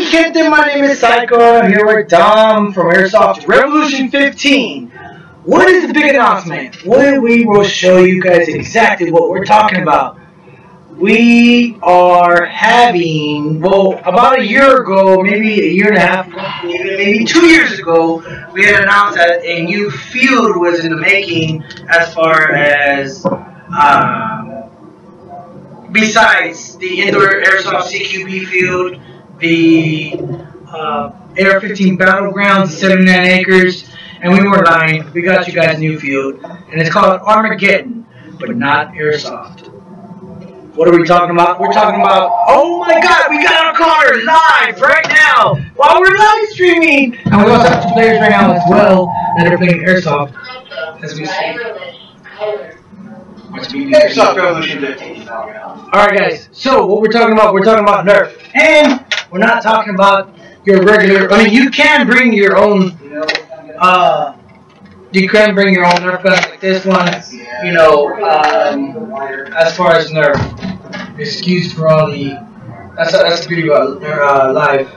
mi gente, my name is Psycho. I'm here with Dom from Airsoft Revolution 15. What is the big announcement? We will show you guys exactly what we're talking about. We are having, well, about a year ago, maybe a year and a half ago, maybe 2 years ago, we had announced that a new field was in the making as far as, besides the indoor Airsoft CQB field, the AR-15 Battlegrounds, 79 acres, and we weren't lying. We got you guys a new field, and it's called Armageddon, but not Airsoft. What are we talking about? We're talking about, oh my god, we got our caller live right now while we're live streaming! And we also have two players right now as well that are playing Airsoft as we speak. Airsoft Revolution 15. Alright guys, so what we're talking about NERF. And we're not talking about your regular, I mean you can bring your own, NERF guns like this one, you know, as far as NERF. Excuse for all the, that's the beauty about live.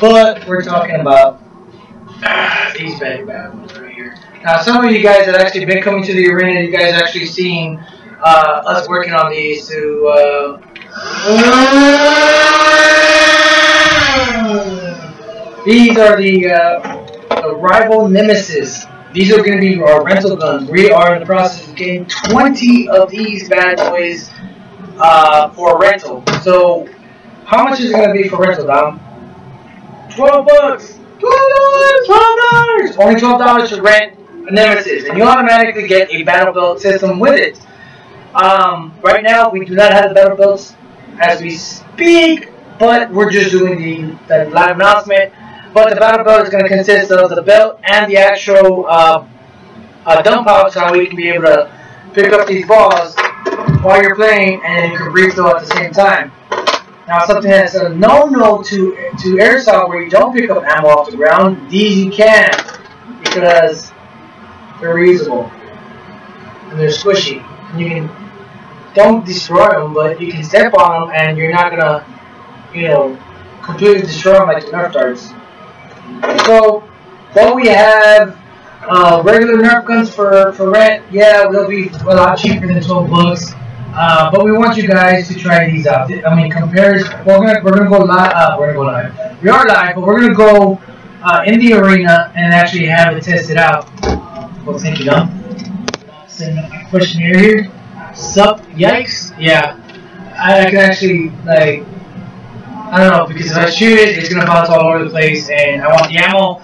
But we're talking about these bad ones right here. Now some of you guys that actually been coming to the arena, you guys actually seen us working on these to these are the rival Nemesis. These are going to be our rental guns. We are in the process of getting 20 of these bad boys for rental. So how much is it going to be for rental, Dom? $12 bucks. $12. Only $12 to rent a Nemesis, and you automatically get a battle belt system with it. Right now we do not have the battle belts as we speak, but we're just doing the live announcement. But the battle belt is going to consist of the belt and the actual dump pouch, so we can be able to pick up these balls while you're playing, and you can refill at the same time. Now, something that's a no-no to Airsoft, where you don't pick up ammo off the ground, these you can, because they're reusable and they're squishy. And you can, don't destroy them, but you can step on them and you're not gonna, you know, completely destroy them like the Nerf darts. So, what we have, regular Nerf guns for rent, yeah, they'll be a lot cheaper than 12 bucks. But we want you guys to try these out. I mean, we're gonna go live. We are live, but we're gonna go in the arena and actually have it tested out. Well, thank you, Dom. Send a questionnaire here. Sup? Yikes? Yeah. I can actually, like, I don't know, because if I shoot it, it's gonna bounce all over the place, and I want the ammo.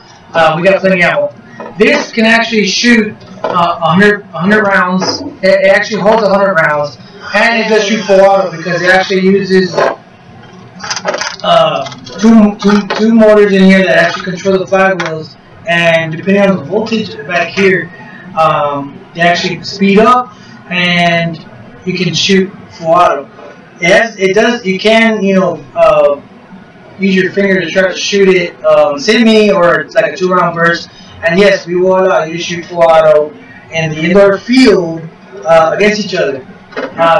We got plenty of ammo. This can actually shoot 100 rounds. It actually holds 100 rounds, and it does shoot full auto because it actually uses two motors in here that actually control the flywheels, and depending on the voltage back here, they actually speed up, and you can shoot full auto. It does. You can, you know, use your finger to try to shoot it semi, or it's like a 2-round burst. And yes, we will allow you to shoot full auto in the indoor field against each other.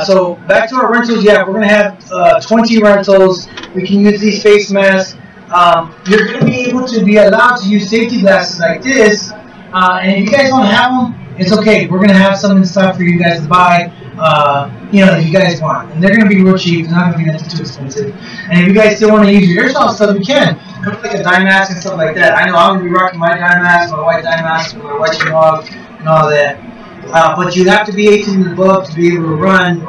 So back to our rentals. Yeah, we're gonna have 20 rentals. We can use these face masks. You're gonna be able to be allowed to use safety glasses like this. And if you guys don't have them, it's okay. We're gonna have some in stock for you guys to buy. You know, if you guys want, and they're gonna be real cheap. They're not gonna be nothing too expensive. And if you guys still want to use your Airsoft stuff, you can. Like a dye mask and stuff like that. I know I'm gonna be rocking my dye mask, my white dye mask, my white chimog, and all that. But you have to be 18 and above to be able to run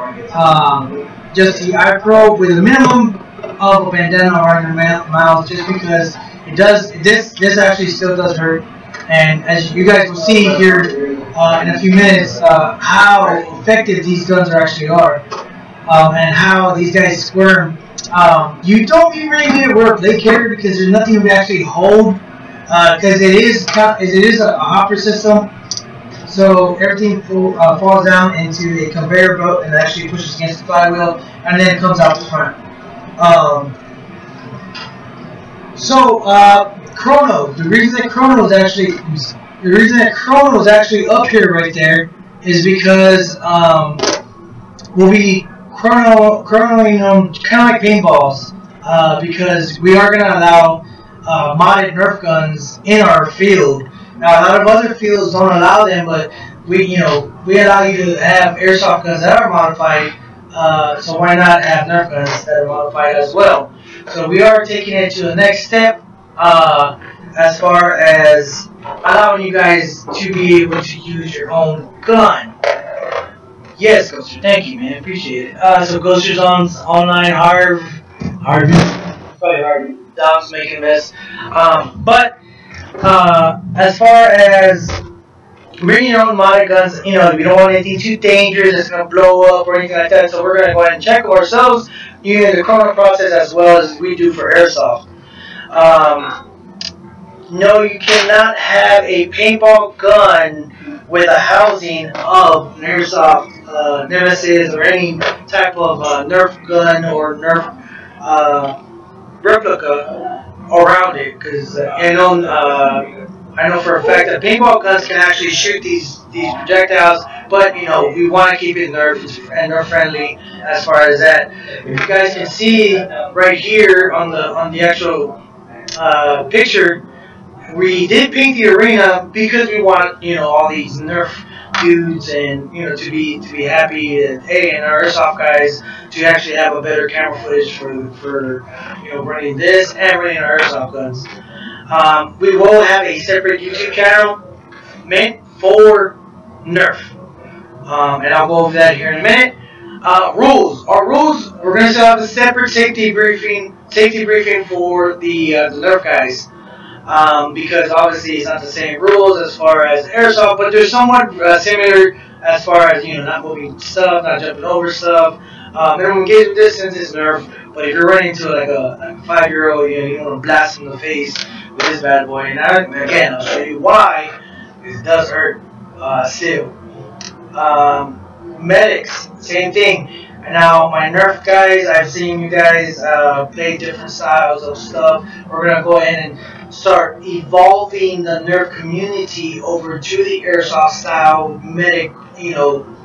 just the iPro with a minimum of a bandana around your mouth, just because it does. This actually still does hurt. And as you guys will see here in a few minutes, how effective these guns actually are, and how these guys squirm. You don't be really need to wear a plate carrier because there's nothing to actually hold, because it is a hopper system. So everything falls down into a conveyor belt and actually pushes against the flywheel, and then it comes out the front. Chrono. The reason that Chrono is actually up here right there is because we'll be chronoing them kind of like paintballs. because we are going to allow modded Nerf guns in our field. Now, a lot of other fields don't allow them, but we allow you to have airsoft guns that are modified. So why not have Nerf guns that are modified as well? So we are taking it to the next step as far as allowing you guys to be able to use your own gun. Yes, Ghoster. Thank you, man. Appreciate it. So Ghoster's online Harvey. Probably Harvey. Dom's making a mess. But as far as bringing your own modded guns, we don't want anything too dangerous that's going to blow up or anything like that. So we're going to go ahead and check them ourselves using the Chrono process as well as we do for Airsoft. No, you cannot have a paintball gun with a housing of an Airsoft Nemesis or any type of Nerf gun or Nerf replica around it, because I know for a fact that paintball guns can actually shoot these projectiles, but we want to keep it Nerf and Nerf friendly as far as that. If you guys can see right here on the actual picture, we did paint the arena because we want all these Nerf dudes and to be happy that and our Airsoft guys to actually have a better camera footage for running this and running our Airsoft guns. We will have a separate YouTube channel meant for Nerf, and I'll go over that here in a minute. Rules. Our rules. We're going to still have a separate safety briefing for the Nerf guys. Because obviously it's not the same rules as far as Airsoft, but they're somewhat similar as far as not moving stuff, not jumping over stuff. Minimum engagement distance is Nerf, but if you're running into like a 5-year-old, you want to blast him in the face with this bad boy. And again, I'll show you why it does hurt still. Medics, same thing. Now, my Nerf guys, I've seen you guys play different styles of stuff. We're going to go ahead and start evolving the Nerf community over to the Airsoft style medic,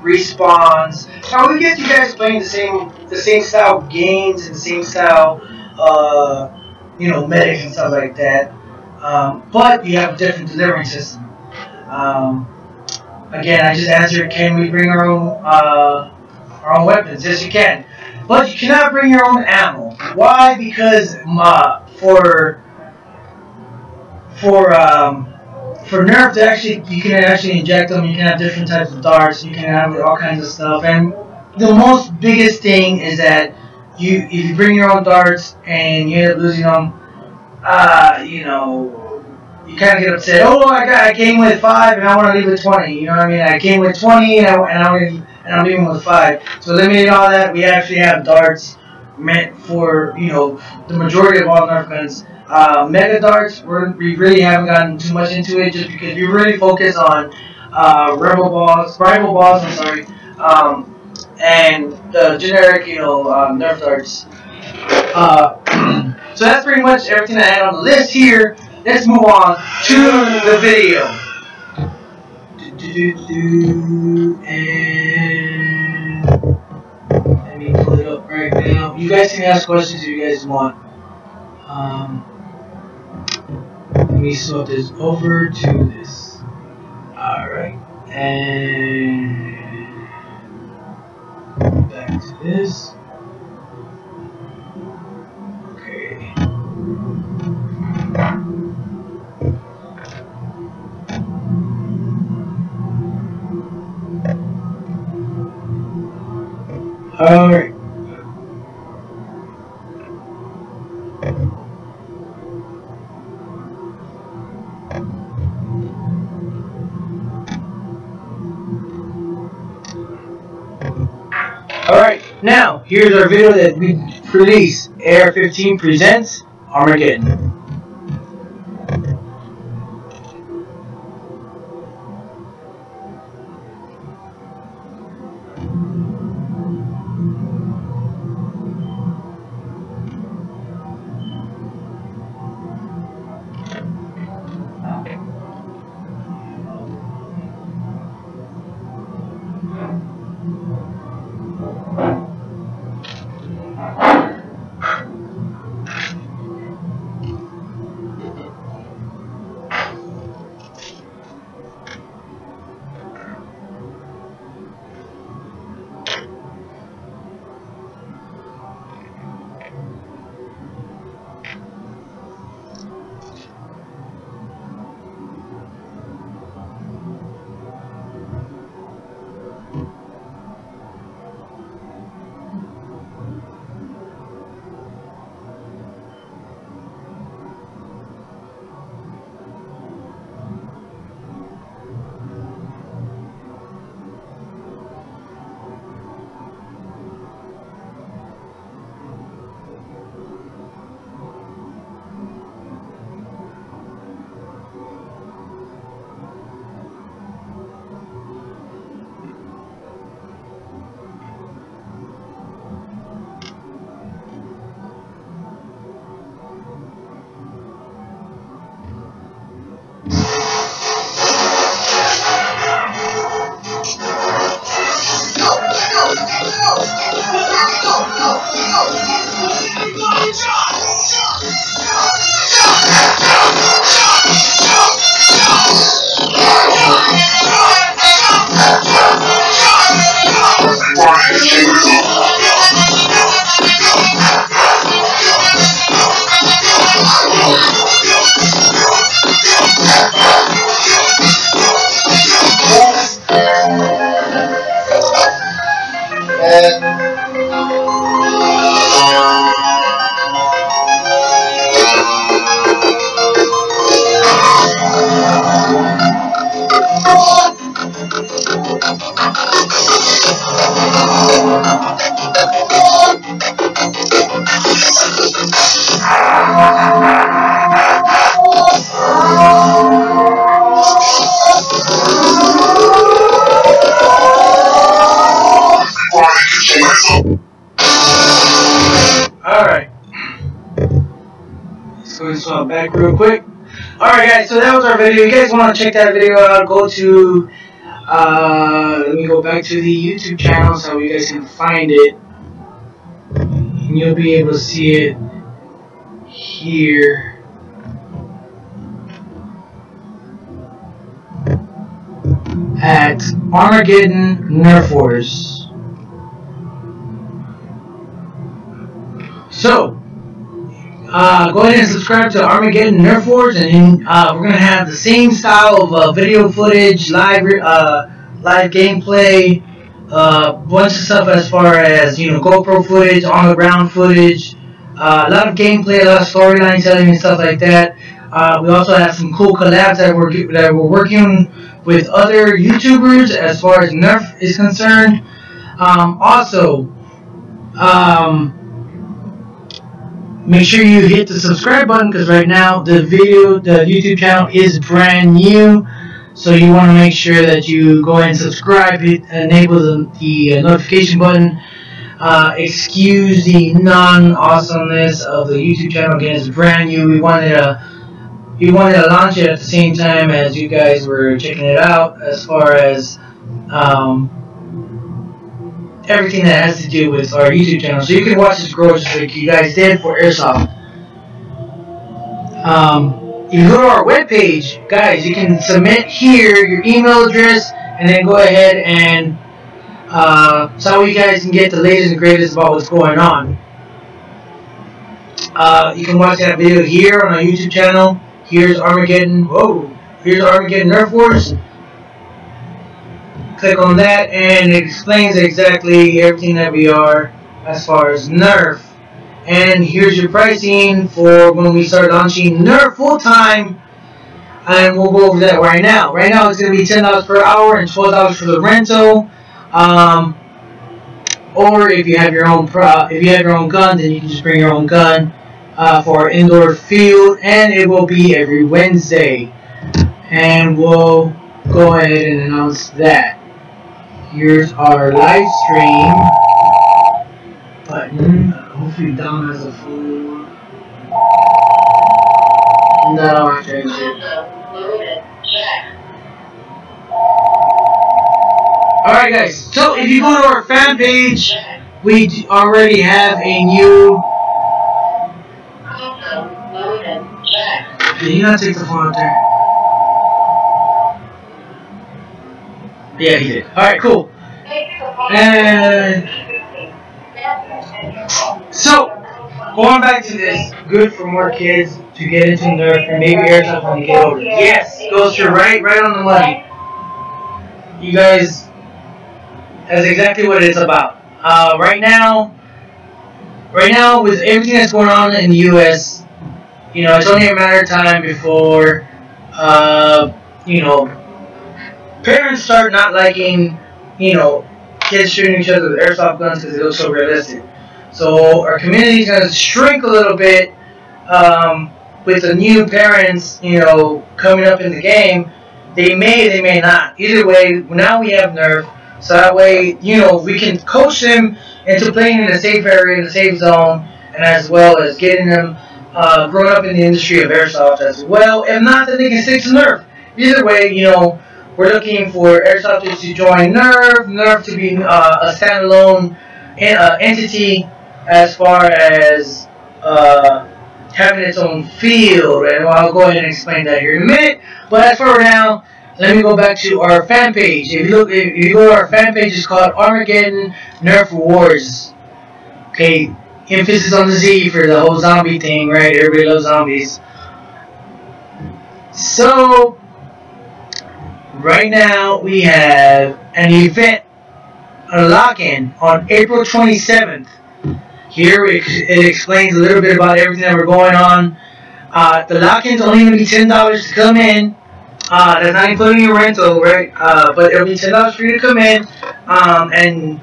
respawns. Now, we get you guys playing the same style games and the same style, medics and stuff like that. But you have a different delivery system. Again, I just answered, can we bring our own weapons? Yes, you can. But you cannot bring your own ammo. Why? Because for Nerf to you can actually inject them. You can have different types of darts. You can have all kinds of stuff. And the most biggest thing is that if you bring your own darts and you end up losing them, you kind of get upset. Oh, I came with 5 and I want to leave with 20. You know what I mean? I came with 20 and I'm leaving with 5. So eliminate all that. We actually have darts meant for the majority of all Nerf guns. Mega darts, we really haven't gotten too much into it just because we really focus on rival balls, I'm sorry, and the generic Nerf darts. So that's pretty much everything I had on the list here. Let's move on to the video. And let me pull it up right now. You guys can ask questions if you guys want. Let me swap this over to this. Alright. And back to this. Okay. Alright. Alright, now here's our video that we released. AR-15 presents Armageddon. Let's go and swap back real quick. Alright guys, so that was our video. You guys want to check that video out, go to, let me go back to the YouTube channel so you guys can find it. And you'll be able to see it here. At Armageddon Nerf Wars. So, go ahead and subscribe to Armageddon Nerf Wars, and then we're gonna have the same style of video footage, live gameplay, bunch of stuff as far as GoPro footage, on the ground footage, a lot of gameplay, a lot of storyline telling and stuff like that. We also have some cool collabs that we're working with other YouTubers as far as Nerf is concerned. Make sure you hit the subscribe button, because right now the YouTube channel is brand new. So you want to make sure that you go ahead and subscribe, enable the notification button. Excuse the non-awesomeness of the YouTube channel. Again, it's brand new. We wanted to launch it at the same time as you guys were checking it out, as far as everything that has to do with our YouTube channel. So you can watch this grow just like you guys did for Airsoft. If you go to our webpage, guys, you can submit here your email address, and then go ahead and so you guys can get the latest and greatest about what's going on. You can watch that video here on our YouTube channel. Here's Armageddon. Whoa! Here's Armageddon Nerf Wars. Click on that, and it explains exactly everything that we are as far as Nerf. And here's your pricing for when we start launching Nerf full time. And we'll go over that right now. Right now, it's going to be $10 per hour and $12 for the rental. Or if you have your own gun, then you can just bring your own gun for our indoor field, and it will be every Wednesday. And we'll go ahead and announce that. Here's our live stream button. Hopefully Dom has a phone. No, I changed it. Alright guys, so if you go to our fan page, we already have a new... Did you not take the phone up there? Yeah, he did. Alright, cool. And so, going back to this, good for more kids to get into Nerf and maybe Airsoft when they get older. Yes, goes to right on the money. You guys, that's exactly what it's about. Right now, with everything that's going on in the U.S., it's only a matter of time before, parents start not liking, kids shooting each other with airsoft guns because they look so realistic. So our community is going to shrink a little bit with the new parents, coming up in the game. They may not. Either way, now we have Nerf, so that way, we can coach them into playing in a safe area, in a safe zone, and as well as getting them growing up in the industry of Airsoft as well. If not, then they can stick to Nerf. Either way, we're looking for Airsoft to join Nerf to be a standalone entity as far as having its own field, and I'll go ahead and explain that here in a minute. But as for now, let me go back to our fan page. If you go to our fan page, it's called Armageddon Nerf Wars. Okay, emphasis on the Z for the whole zombie thing, right? Everybody loves zombies. So right now we have an event, a lock-in on April 27th. Here it explains a little bit about everything that we're going on. The lock-in's only going to be $10 to come in. That's not including your rental, right? But it'll be $10 for you to come in. And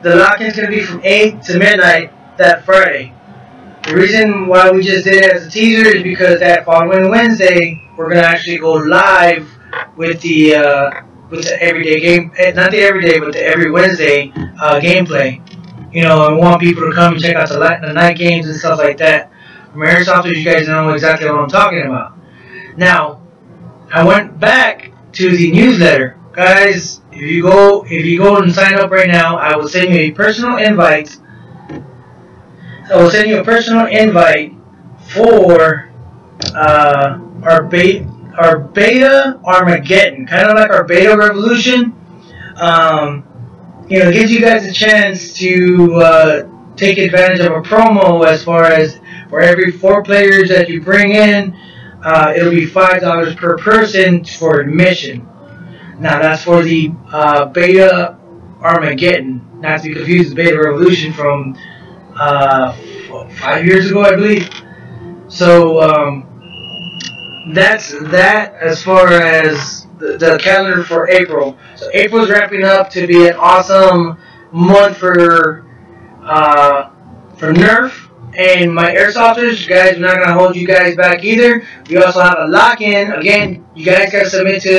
the lock-in's going to be from 8 to midnight that Friday. The reason why we just did it as a teaser is because that following Wednesday, we're going to actually go live with the everyday game, not the everyday, but the every Wednesday gameplay. I want people to come and check out the night games and stuff like that. From Airsofters, you guys know exactly what I'm talking about. Now, I went back to the newsletter. Guys, if you go and sign up right now, I will send you a personal invite. I will send you a personal invite for our beta Armageddon, kind of like our beta Revolution. It gives you guys a chance to take advantage of a promo as far as for every 4 players that you bring in, it'll be $5 per person for admission. Now that's for the beta Armageddon, not to be confused with beta Revolution from 5 years ago, I believe. So that's that as far as the calendar for April. So April's wrapping up to be an awesome month for NERF. And my Airsofters, guys, we're not going to hold you guys back either. We also have a lock-in. Again, you guys got to submit to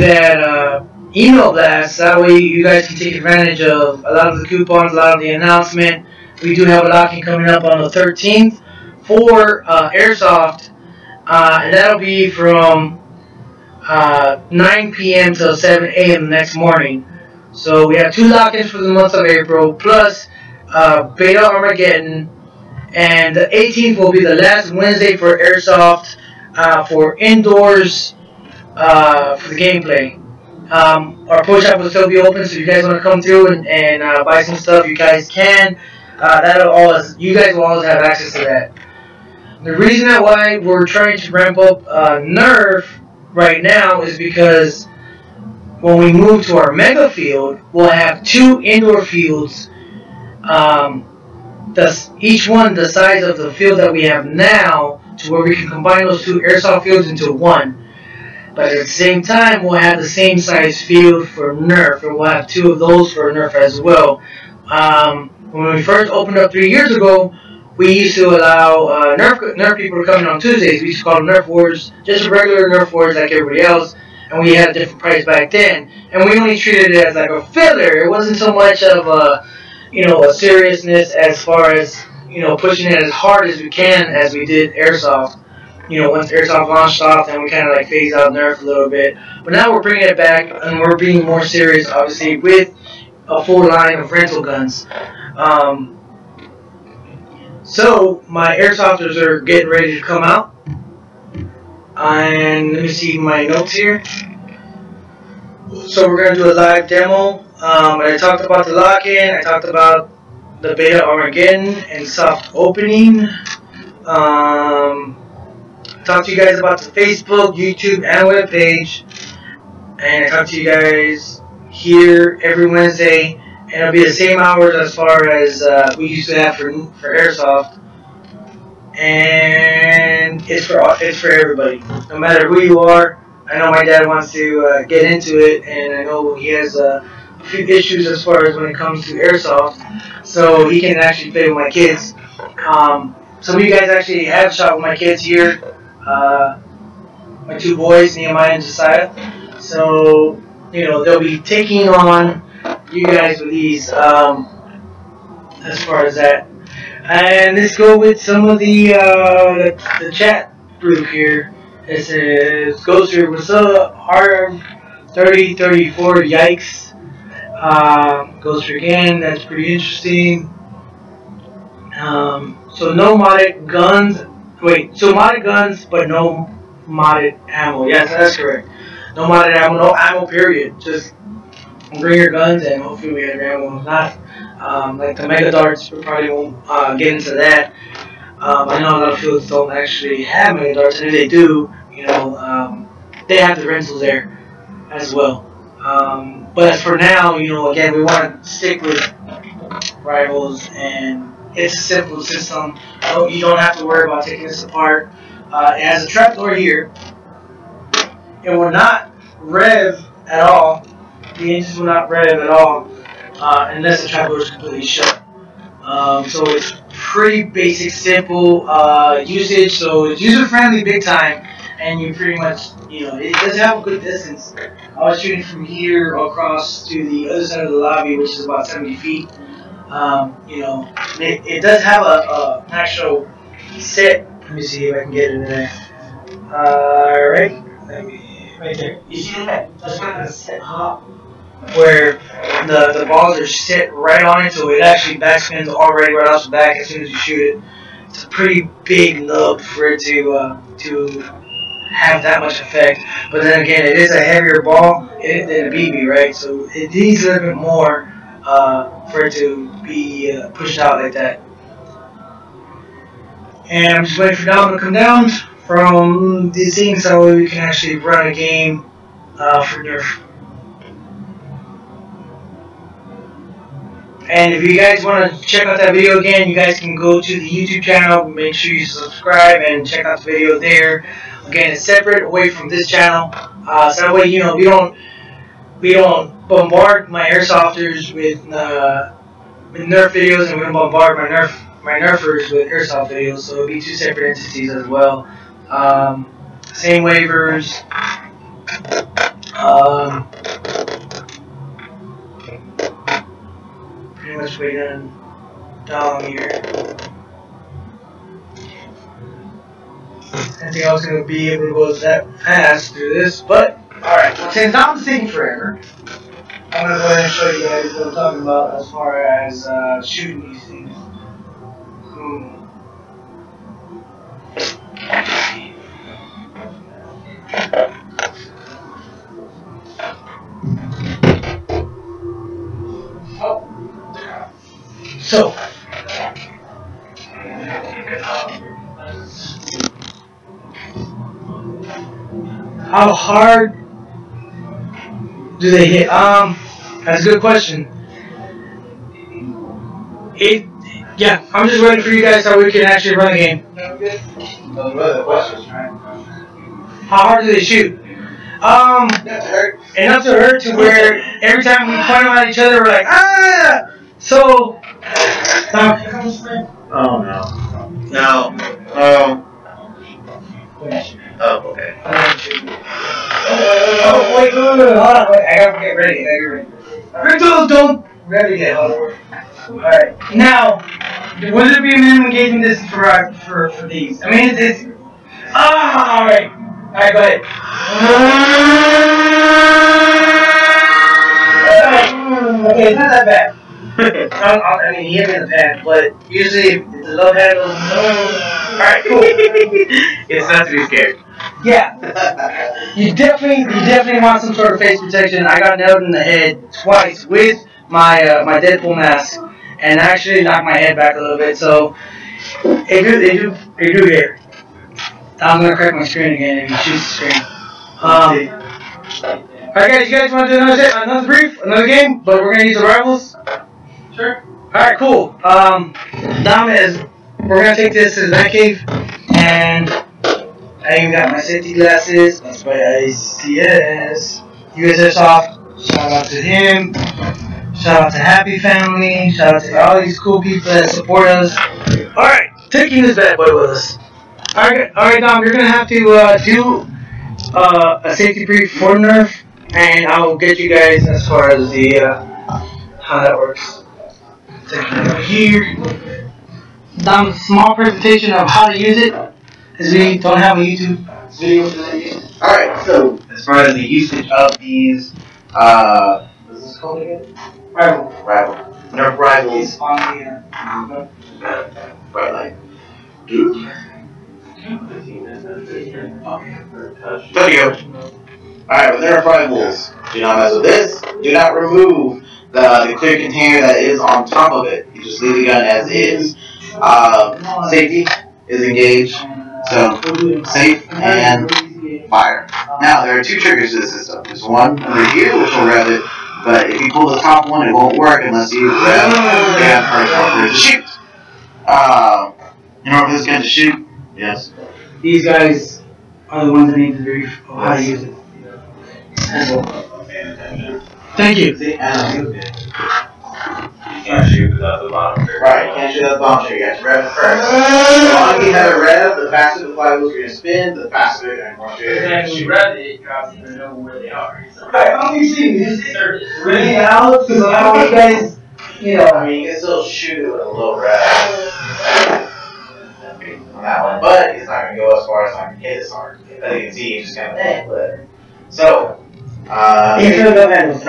that email blast. That way you guys can take advantage of a lot of the coupons, a lot of the announcement. We do have a lock-in coming up on the 13th for Airsoft. And that'll be from 9 p.m. till 7 a.m. the next morning. So we have 2 lock-ins for the month of April, plus Beta Armageddon, and the 18th will be the last Wednesday for Airsoft for indoors for the gameplay. Our pro shop will still be open, so if you guys want to come through and buy some stuff, you guys can. You guys will always have access to that. The reason why we're trying to ramp up NERF right now is because when we move to our mega field, we'll have 2 indoor fields. Each one the size of the field that we have now, to where we can combine those 2 airsoft fields into one. But at the same time, we'll have the same size field for NERF, and we'll have 2 of those for NERF as well. When we first opened up 3 years ago, we used to allow NERF people to come in on Tuesdays. We used to call them NERF Wars, just regular NERF Wars like everybody else, and we had a different price back then. And we only treated it as like a filler. It wasn't so much of a seriousness as far as, pushing it as hard as we can as we did Airsoft. Once Airsoft launched off, then we kind of like phased out NERF a little bit. But now we're bringing it back, and we're being more serious, obviously, with a full line of rental guns. So my Airsofters are getting ready to come out. And let me see my notes here. So we're going to do a live demo. I talked about the lock-in, I talked about the beta Armageddon and soft opening. Talked to you guys about the Facebook, YouTube, and web page. And I talked to you guys here every Wednesday. And it'll be the same hours as far as we used to have for Airsoft. And it's for everybody. No matter who you are. I know my dad wants to get into it, and I know he has a few issues as far as when it comes to Airsoft, so he can actually play with my kids. Some of you guys actually have shot with my kids here, my 2 boys, Nehemiah and Josiah. So, they'll be taking on you guys with these as far as that. And let's go with some of the chat group here. It says, Ghost River, what's up? Hard 3034, yikes. Ghost River again, that's pretty interesting. So no modded guns. Wait, so modded guns, but no modded ammo. Yes, that's correct. No modded ammo, no ammo, period. Just bring your guns and hopefully we have your ammo. If not, like the mega darts, we probably won't get into that. I know a lot of fields don't actually have mega darts, and if they do, they have the rentals there as well. But as for now, again, we want to stick with Rivals, and it's a simple system. You don't have to worry about taking this apart. It has a trapdoor here. It will not rev at all. The engines will not rev at all unless the trapdoor is completely shut. So it's pretty basic, simple usage. So it's user-friendly big time, and you pretty much, it does have a good distance. I was shooting from here across to the other side of the lobby, which is about 70 feet. You know, it does have an actual set. Let me see if I can get it in there. Right? Right there. You see that? That's not a set hop where the balls are set right on it, so it actually backspins already right off the back as soon as you shoot it. It's a pretty big nub for it to have that much effect. But then again, it is a heavier ball than a BB, right? So it needs a little bit more for it to be pushed out like that. And I'm just waiting for Dom to come down from these things so we can actually run a game for NERF. And if you guys want to check out that video again, you guys can go to the YouTube channel, make sure you subscribe and check out the video there. Again, it's separate away from this channel, so that way, you know, we don't bombard my airsofters with NERF videos, and we don't bombard my NERFers with airsoft videos. So it'll be two separate entities as well. Same waivers. Pretty much waiting down here. I think I was going to be able to go that fast through this, but alright, since Dom's taking forever, I'm going to go ahead and show you guys what I'm talking about as far as shooting these things. So, how hard do they hit? That's a good question. Yeah, I'm just waiting for you guys so we can actually run the game. Those were the questions, right? How hard do they shoot? Not to hurt. Enough to hurt to where every time we point them at each other, we're like, ah! So, oh no. No. Oh, okay. Oh, wait, hold on, wait, I gotta get ready. Don't ready yet. Alright, now, would there be a minimum engagement distance for these? I mean, it's alright. Alright, go ahead. Okay, it's not that bad. I mean, he hit me in the pad, but usually if the love handle. Alright, cool. It's not to be scared. Yeah. You definitely want some sort of face protection. I got nailed in the head twice with my Deadpool mask, and actually knocked my head back a little bit. So they do here. I'm gonna crack my screen again if you choose the screen. Alright guys, you guys want to do another game, but we're gonna use the rivals? Sure. Alright, cool. We're gonna take this to the Batcave, and I even got my safety glasses. That's my ICS. Airsoft. Shout out to him. Shout out to Happy Family. Shout out to all these cool people that support us. Alright, taking this bad boy with us. Alright, Dom, you're gonna have to do a safety brief for NERF, and I'll get you guys as far as the how that works. Take it over here. Dom, small presentation of how to use it, because we don't have a YouTube video for that yet. Alright, so as far as the usage of these, what is this called again? Rival. NERF rivals. On the Bright light. Dude. There you go. Alright, with NERF rivals, do not mess with this. Do not remove the clear container that is on top of it. You just leave the gun as is. Safety is engaged. So, safe and fire. Now, there are two triggers to the system. There's one under here, which will rev it, but if you pull the top one, it won't work unless you rev and first one to shoot. In order for this gun to shoot, yes. These guys are the ones that need the brief of how to use it. Thank you. See, you can't shoot without the bottom trigger. Right, you can't shoot without the bottom trigger. You have to rev it first. The longer you have it rev, the faster the flywheels are going to spin, the faster and more you're going to shoot. When you rev it, it drops to know where they are. So Alright, obviously, this is really loud, because I don't want you guys you know. I mean, you can still shoot it with a low rep on that one, but it's not going to go as far, it's not going to hit as hard. As you can see, it's just kind of whatever. So, in order for the gun to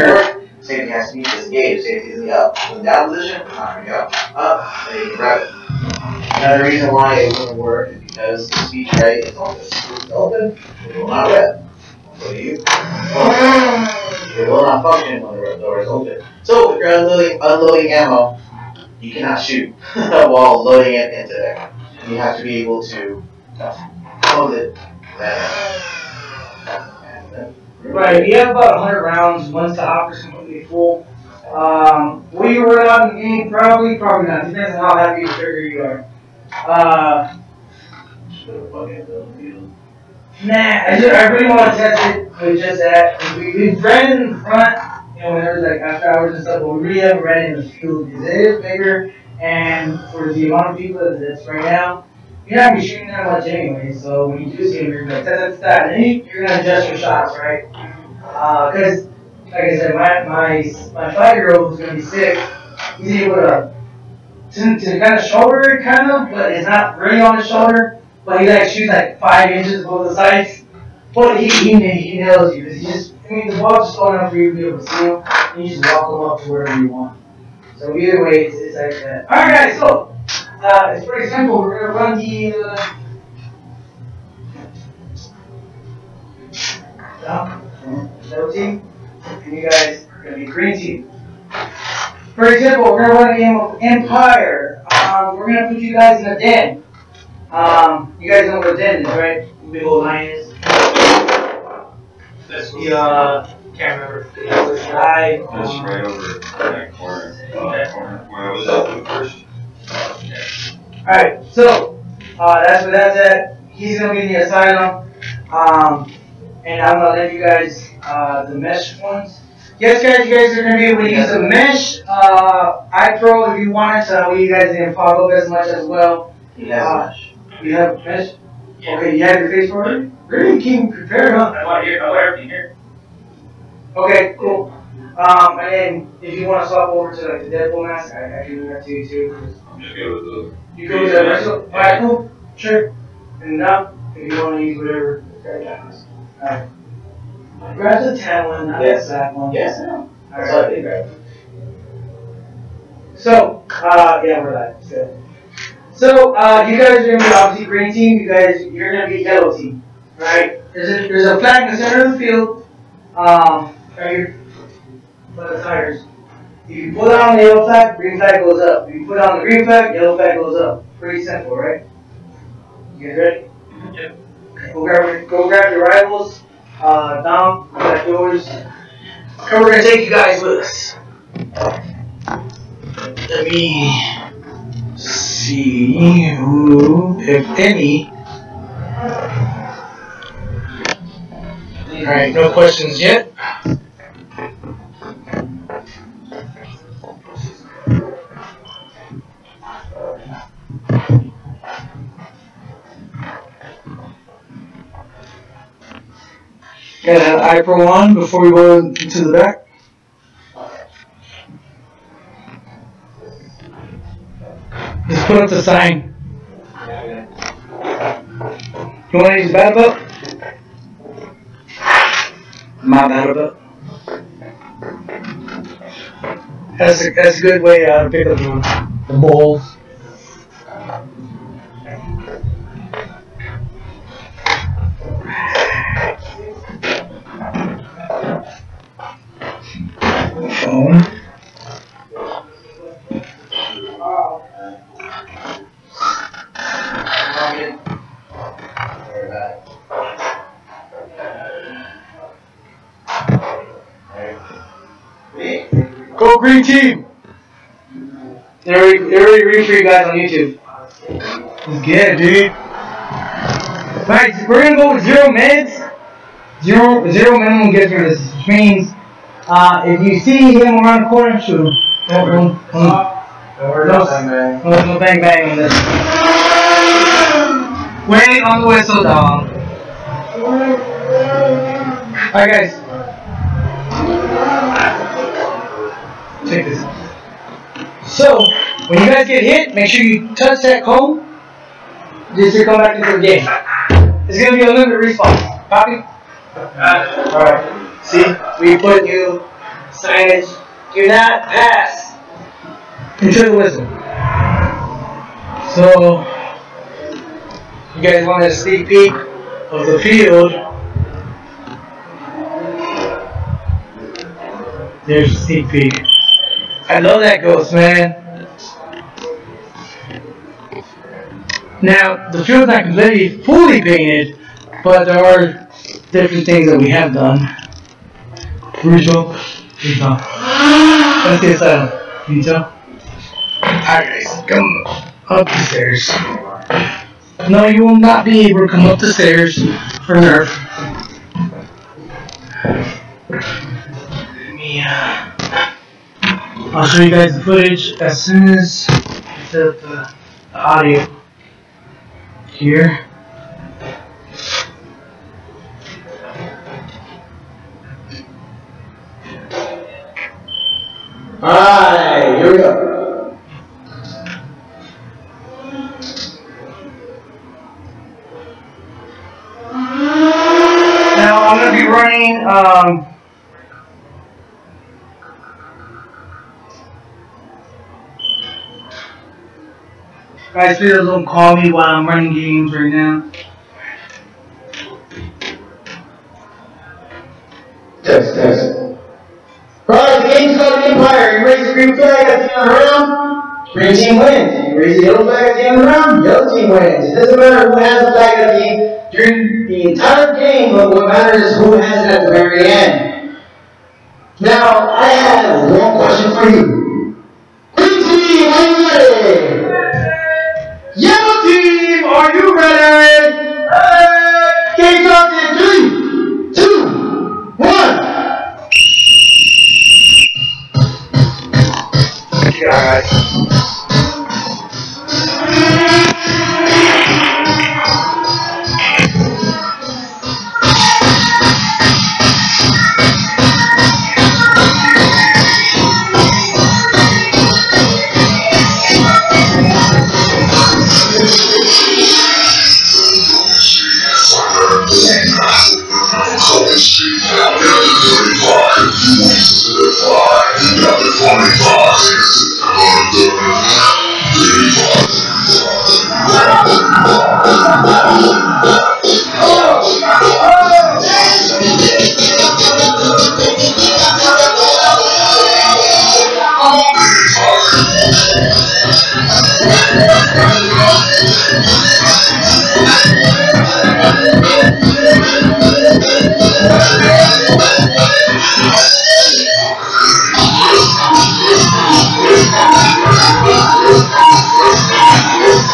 work, safety has to be disengaged. Safety is in the up. In down position, not going to go up, then you can grab it. Another reason why it wouldn't work is because the speed tray is open. It's open, it will not rep. So it will not function when the door is open. So if you're unloading ammo, you cannot shoot while loading it into there. You have to be able to close it. Right, we have about 100 rounds once the hopper's completely full. Will you run out in the game? Probably not. Depends on how happy the trigger you are. Nah, I really want to test it with just that. We've ran in the front, you know, when there was like after hours and stuff, but we really haven't ran in the field because it is bigger, and for the amount of people that's right now, you're not going to be shooting that much anyway. So when you do see them, you're going to like, that, and then you're going to adjust your shots, right? Because, like I said, my 5-year-old who's going to be 6, he's able to kind of shoulder it, kind of, but it's not really on his shoulder. But he like shoots like 5 inches above the sights. But he nails you. He just, I mean, the ball's just long enough for you to be able to see him, and you just walk him up to wherever you want. So either way, it's like that. All right, guys. So it's pretty simple. We're gonna run the yellow team, and you guys are gonna be green team. Pretty simple. We're gonna run a game of Empire. We're gonna put you guys in a den. You guys know what a den is, right? Big old line is. This was Can't remember. It's right. That's right over that corner. Where was that first? Alright, so that's where that's at. He's gonna be in the asylum. And I'm gonna let you guys the mesh ones. Yes, guys, you guys are gonna be able to use the mesh iPro if you wanted, so you guys didn't pop up as much as well. He has mesh. You have mesh? Yeah. Okay, you have your face for it? Really? Keep prepared, huh? I want everything here. Okay, cool. And then if you want to swap over to like the Deadpool mask, I can do that to you too. I'm just good with the. You go with the rest of alright, cool. Sure. And now, if you want to use whatever. Alright. Grab the tan one, not the black one. Yes. Alright. So, yeah, we're live. Good. So, you guys are going to be obviously green team. You're going to be yellow team. Right? There's a flag in the center of the field. Right here. By the tires. If you put on the yellow flag, green flag goes up. If you put on the green flag, yellow flag goes up. Pretty simple, right? You guys ready? Yep. Go grab your rivals. Dom, you got yours. And we're going to take you guys with us. Let me see who picked any. Alright, no questions yet. Got an iPro on before we go into the back. Just put up the sign. You want to use battle belt? My battle belt. That's a good way to pick up the balls. Phone. Go green team! They're already reading for you guys on YouTube. Let's get it, dude. Right, we're gonna go with 0 meds. Zero minimum gets rid of this, which means if you see him around the corner, shoot him. No bang bang on this. Wait on the whistle, dog. Alright, guys. Check this. So, when you guys get hit, make sure you touch that cone just to come back into the game. It's going to be a limited respawn. Copy? Alright. See? We put you signage. Do not pass until the whistle. So, you guys want a sneak peek of the field. There's a sneak peek. I love that ghost, man. Now, the field's not completely fully painted, but there are different things that we have done. Let's get inside. Can you tell? Alright guys, come up the stairs. No, you will not be able to come up the stairs for NERF. Let me, I'll show you guys the footage as soon as I set up the audio here. Alright, here we go. Now I'm going to be running guys, please don't call me while I'm running games right now. Test. Alright, the game's called Empire. You raise the green flag at the end of the round, green team wins. You raise the yellow flag at the end of the round, yellow team wins. It doesn't matter who has the flag at the end during the entire game, but what matters is who has it at the very end. Now, I have one question for you. Green team, are you ready? Yellow team, are you ready? Game starts in 3, 2, 1. Alright.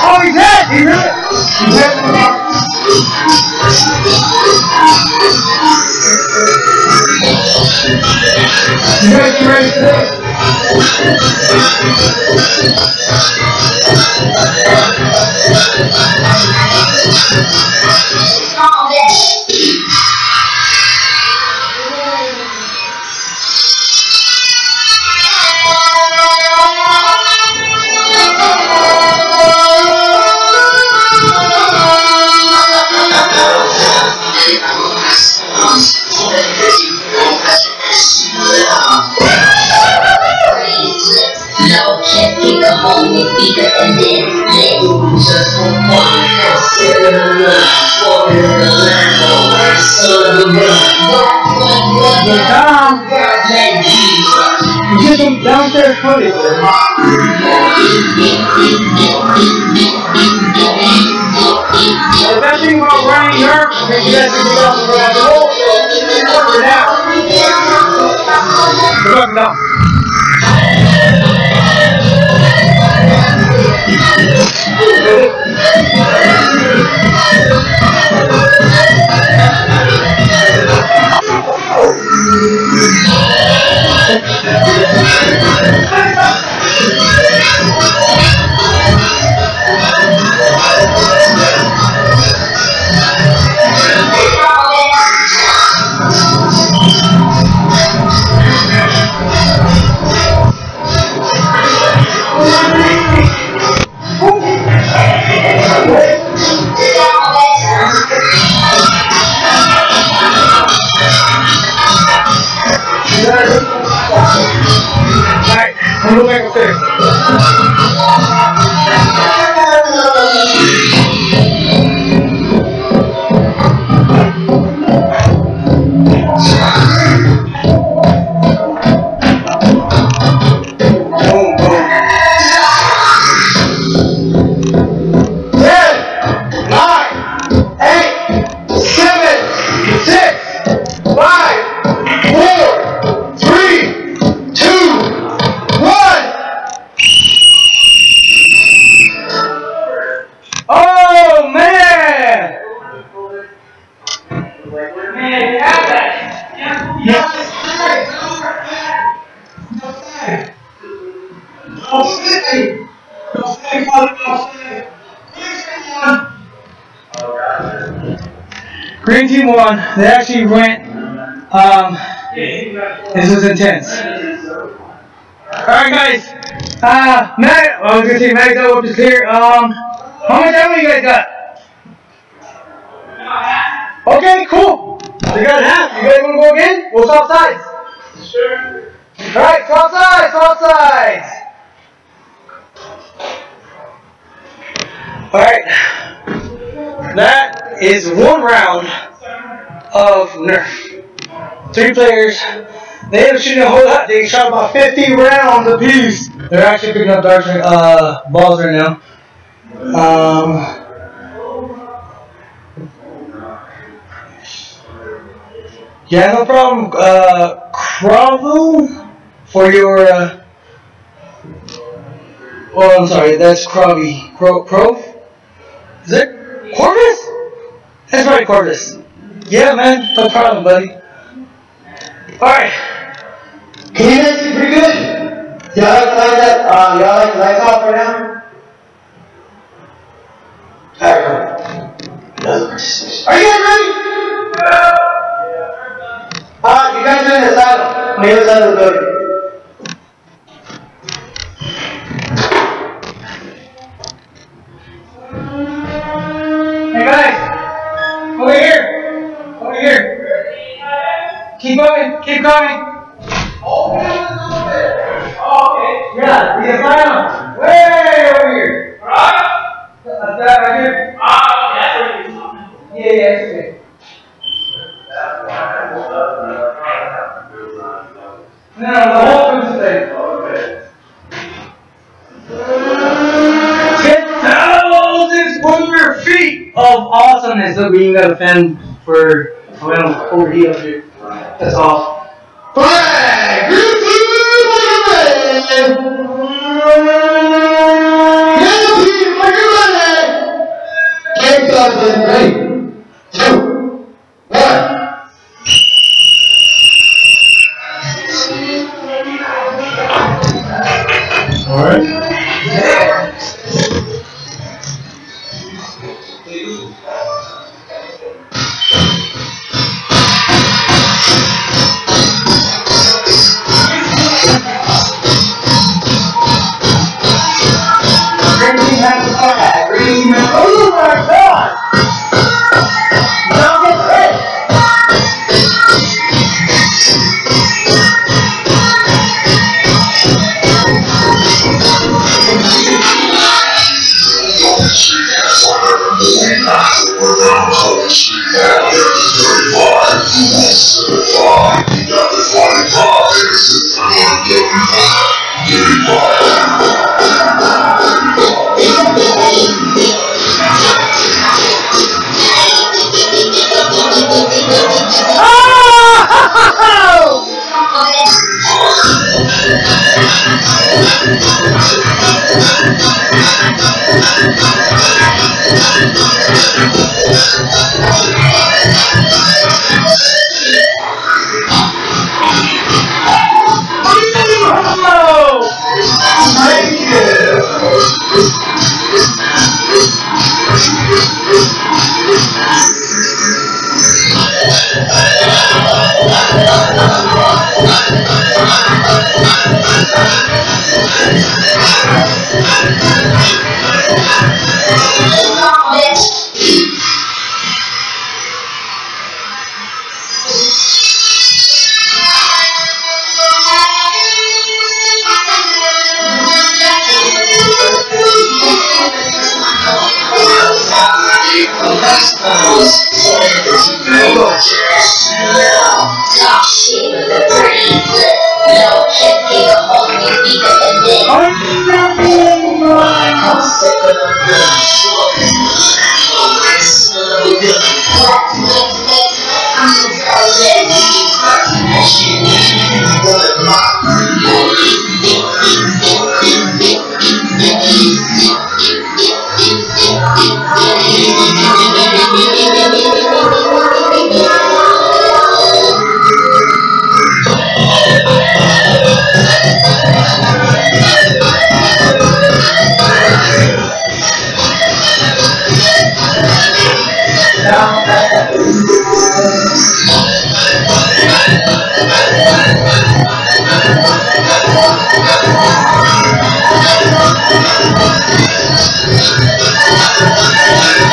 Oh, he's dead! He's dead! He's dead! You guys be ready for this? No, can't get the homie speaker and then split. Just for fun, consider the look. Walking in the Lambo, son of a gun. Good job! You get some downstairs footage. The best thing about running NERF is you guys can get off the ground. Work it out. Good luck now. Green team won. They actually went. This was intense. Alright, guys. Matt, I was gonna say Matt's up is clear. How much ammo you guys got? Okay, cool. You got half. You guys wanna go again? We'll swap sides. Sure. Alright, swap sides, swap sides. Alright. That is one round of NERF. 3 players. They ended up shooting a whole lot. They shot about 50 rounds apiece. They're actually picking up darts, balls right now. Yeah, no problem. Kravu for your. Oh, I'm sorry. That's Kravi. Krov? Is it Corvus? That's right, Corvus. Yeah, man. No problem, buddy. Alright. Can you guys see pretty good? Y'all like the lights off right now? Alright, are you guys ready? You guys are in the saddle. On the other side of the building. Hey guys! Over here! Over here! Keep going! Keep going! Oh, okay. Yeah, the asylum. Way over here. Alright. That right here. Yeah, it's okay. No, the whole thing's safe. Okay. 10,000 square feet of awesomeness that we got to fend for. I don't overheat up here. That's all. Flag! Yellow team, like you're ready! Game starts in 3, 2, 1. Alright. Oh my God! Now get ready!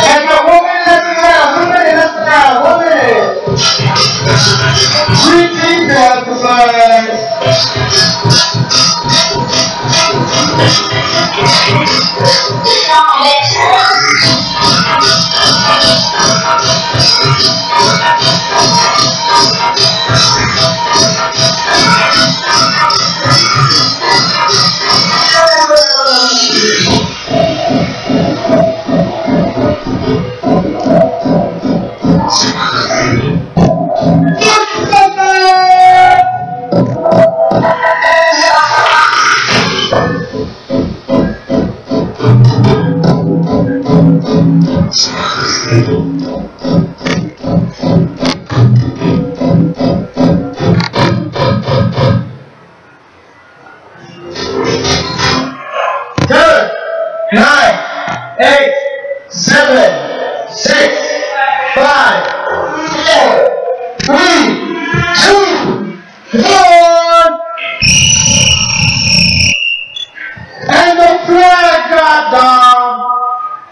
And go 1 minute left in the round. 1 minute left in the round. 1 minute. Green team got the flag.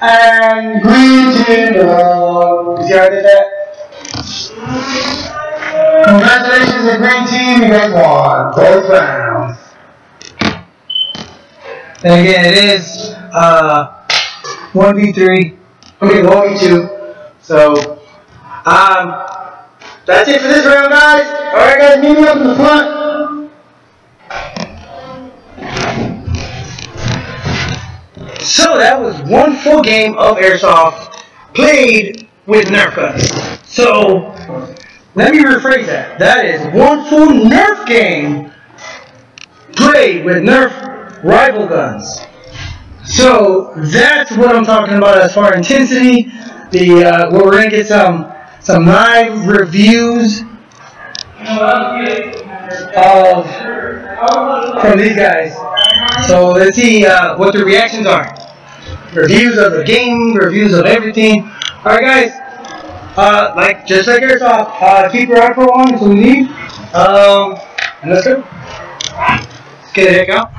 And green team dog. You see how I did that? Congratulations to green team, you guys won both rounds. And again, it is 1v3. Okay, 1v2. So, that's it for this round, guys. Alright, guys, meet me up in the front. So that was one full game of Airsoft played with Nerf guns. So let me rephrase that. That is one full Nerf game played with Nerf rival guns. So that's what I'm talking about as far as intensity. Where we're gonna get some live reviews from these guys. So let's see what the reactions are. Reviews of the game, reviews of everything. Alright guys, just like Airsoft, keep your eye for one until we leave. And let's go. Let's get the heck out.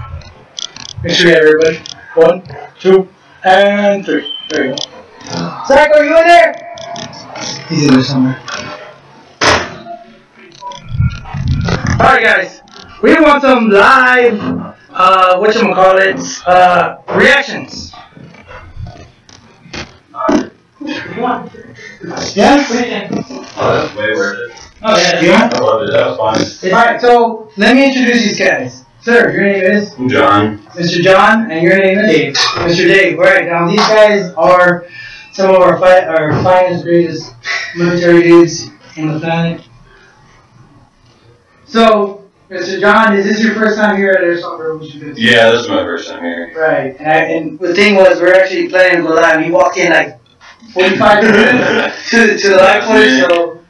Make sure you have everybody. 1, 2, and 3. There you go. Zach, are you in there? He's in there somewhere. Alright guys, we want some live reactions. Yeah? Oh, that's way worth it. Oh, yeah. I loved it, that was fun. Alright, so let me introduce these guys. Sir, your name is? John. Mr. John, and your name is? Dave. Mr. Dave, right. Now, these guys are some of our finest, greatest military dudes on the planet. So, Mr. John, is this your first time here at Airsoft Revolution? Yeah, this is my first time here. Right, and the thing was, we're actually planning to go live. He walked in like 45 minutes to the live footage, so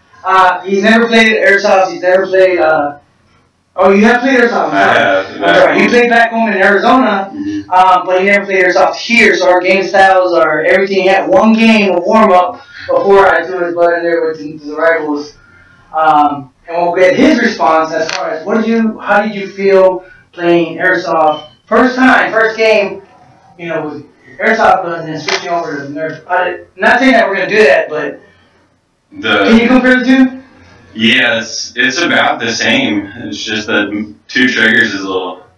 he's never played Airsoft. He's never played. Oh, you have played Airsoft? I have. Right. You played back home in Arizona, but you never played Airsoft here. So our game styles are everything. He had one game of warm up before I threw his butt in there with the rivals. And we'll get his response as far as how did you feel playing Airsoft first game, with Airsoft guns and switching over to Nerf. Not saying that we're gonna do that, but can you compare the two? Yeah, it's about the same. It's just that 2 triggers was a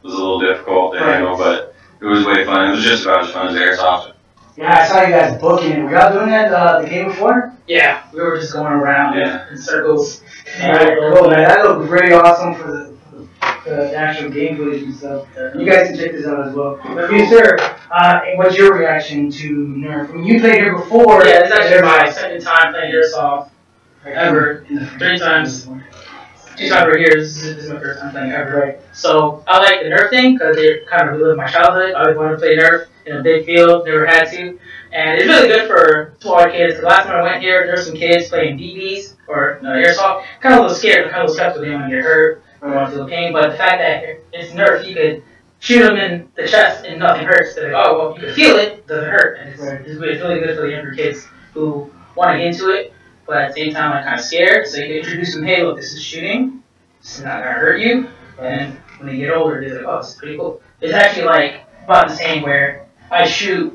little difficult to handle, but it was way fun. It was just about as fun as Airsoft. Yeah, I saw you guys booking it. Were y'all doing that the game before? Yeah, we were just going around in circles. Alright, cool, man. That looked really awesome for the actual game footage and stuff. You guys can check this out as well. But you, sir, what's your reaction to Nerf? I mean, you played here before. Yeah, this is actually my second time playing Airsoft ever. 3 times. 2 times over here. This is my first time playing ever. Right. So I like the Nerf thing because it kind of relived my childhood. I always wanted to play Nerf in a big field, never had to. And it's really good for smaller kids. The last time I went here, there were some kids playing BBs or Airsoft. Kind of a little scared, kind of a little skeptical. They didn't want to get hurt or want to feel pain. But the fact that it's Nerf, you could shoot them in the chest and nothing hurts. They're like, oh, well, you can feel it, it doesn't hurt. And it's really good for the younger kids who want to get into it. But at the same time, I'm kind of scared. So you can introduce them, hey, look, this is shooting. It's not going to hurt you. And when they get older, they're like, oh, it's pretty cool. It's actually like about the same where I shoot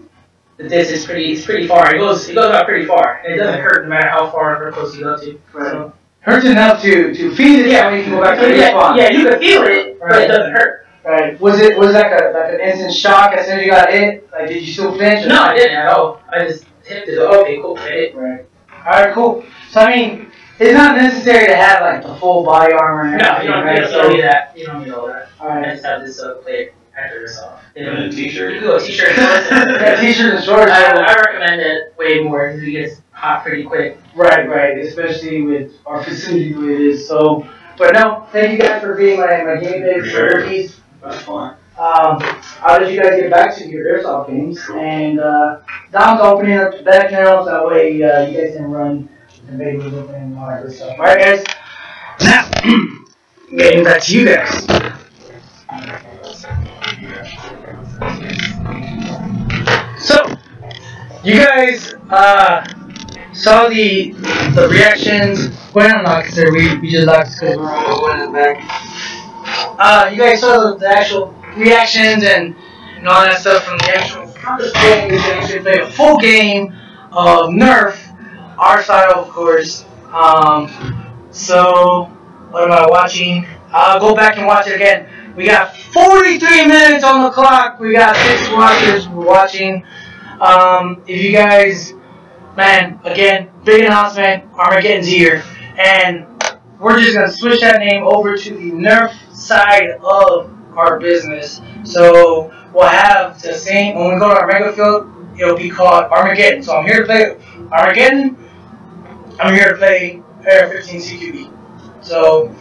the distance it's pretty far. It goes out pretty far. And it doesn't hurt no matter how far or close you go to. Right. So, hurts enough to feed it, so you can go back to the respawn. Yeah, you can feel it, but it doesn't hurt. Right. Was it like an instant shock as soon as you got hit? Like, did you still flinch? No, I didn't at all. I just hit it. Okay, cool. I hit it. Right. Alright, cool. So, I mean, it's not necessary to have, like, the full body armor and No, everything, you don't right? need that. You don't need all that. Alright. I just have this plate after this off. And a t-shirt. You can go t-shirt and shorts. Yeah, t-shirt and shorts. I recommend it way more because it gets hot pretty quick. Right. Especially with our facility the way it is. So, but no, thank you guys for being my guinea pigs for rookies. That's fun. I'll let you guys get back to your airsoft games, and Dom's opening up the back channels, that way you guys can run and videos open and all that good stuff. Alright guys, now, getting back to you guys. So, you guys saw the reactions. Well, I'm not consider we just locked because we're going in the back. You guys saw the actual reactions and all that stuff from the actual first game. We actually played a full game of NERF, our style, of course. So, what am I watching? I'll go back and watch it again. We got 43 minutes on the clock. We got 6 watchers watching. If you guys, man, again, big announcement, Armageddon's here. And we're just going to switch that name over to the NERF side of our business. So we'll have the same, when we go to our mega field, it'll be called Armageddon. So I'm here to play Armageddon. I'm here to play AR-15 CQB. So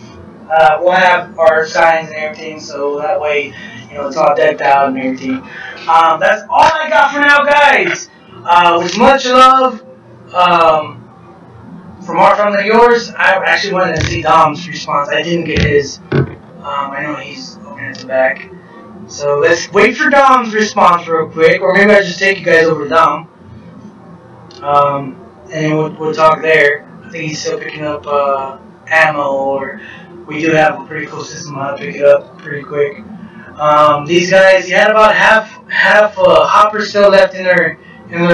we'll have our signs and everything, so that way, you know, it's all decked out and everything. That's all I got for now, guys. With much love from our family to yours. I actually wanted to see Dom's response. I didn't get his. I know he's opening at the back. So let's wait for Dom's response real quick, or maybe I'll just take you guys over to Dom. And we'll talk there. I think he's still picking up ammo, or we do have a pretty cool system on how to pick it up pretty quick. These guys, you had about half a hopper still left in their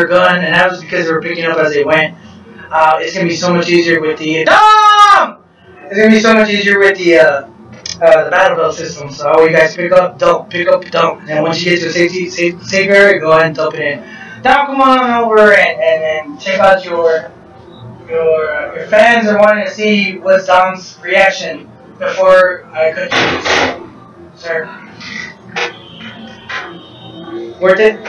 gun, and that was because they were picking up as they went. It's gonna be so much easier with the Dom. It's gonna be so much easier with the battle belt system. So all you guys pick up, dump, and then once you get to a safe area, go ahead and dump it in. Dom, come on over and check out your fans are wanting to see what's Dom's reaction before I cut you loose. Sir. Worth it?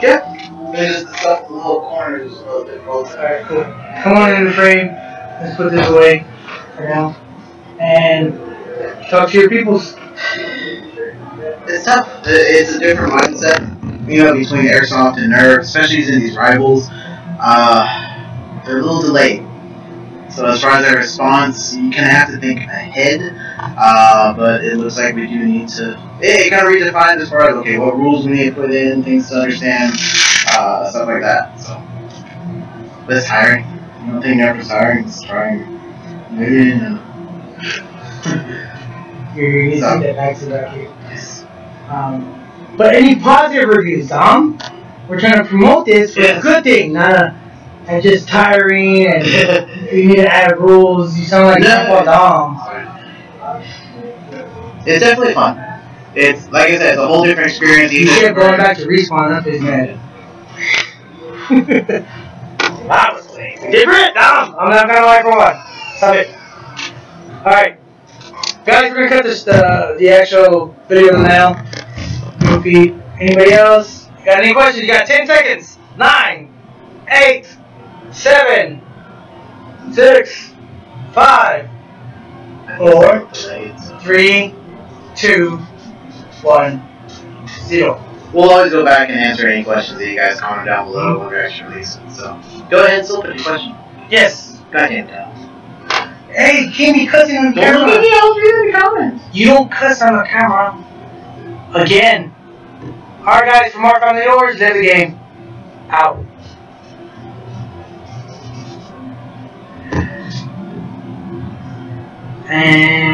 Yeah. It's just the little corners is a little bit closer. Alright, cool. Come on in the frame. Let's put this away for now. And talk to your peoples. It's tough. It's a different mindset, you know, between Airsoft and NERF, especially in these rivals. They're a little delayed. So as far as their response, you kind of have to think ahead. But it looks like we do need to. It kind of redefines as far as okay, what rules we need to put in, things to understand, stuff like that. So, but it's tiring. I don't think NERF is tiring. It's trying. You're using that back to back here. Yes. But any positive reviews, Dom? We're trying to promote this for a good thing, not and just tiring and you need to add rules. You sound like Dom. It's definitely fun. It's like I said, it's a whole different experience. You kept going back to respawn, that's his man. I was playing different, Dom. I'm not gonna like for one. Stop it. Alright. Guys, we're gonna cut this the actual video now. Repeat. Anybody else? You got any questions? You got 10 seconds. 9, 8, 7, 6, 5, 4, 3, 2, 1, 0. We'll always go back and answer any questions that you guys comment down below when we're actually releasing. So go ahead, still put your question. Yes. Goddamn down. Hey, you can't be cussing on camera. I was reading the comments. You don't cuss on the camera. Again. Alright guys, from our family to yours, live the game. Out. And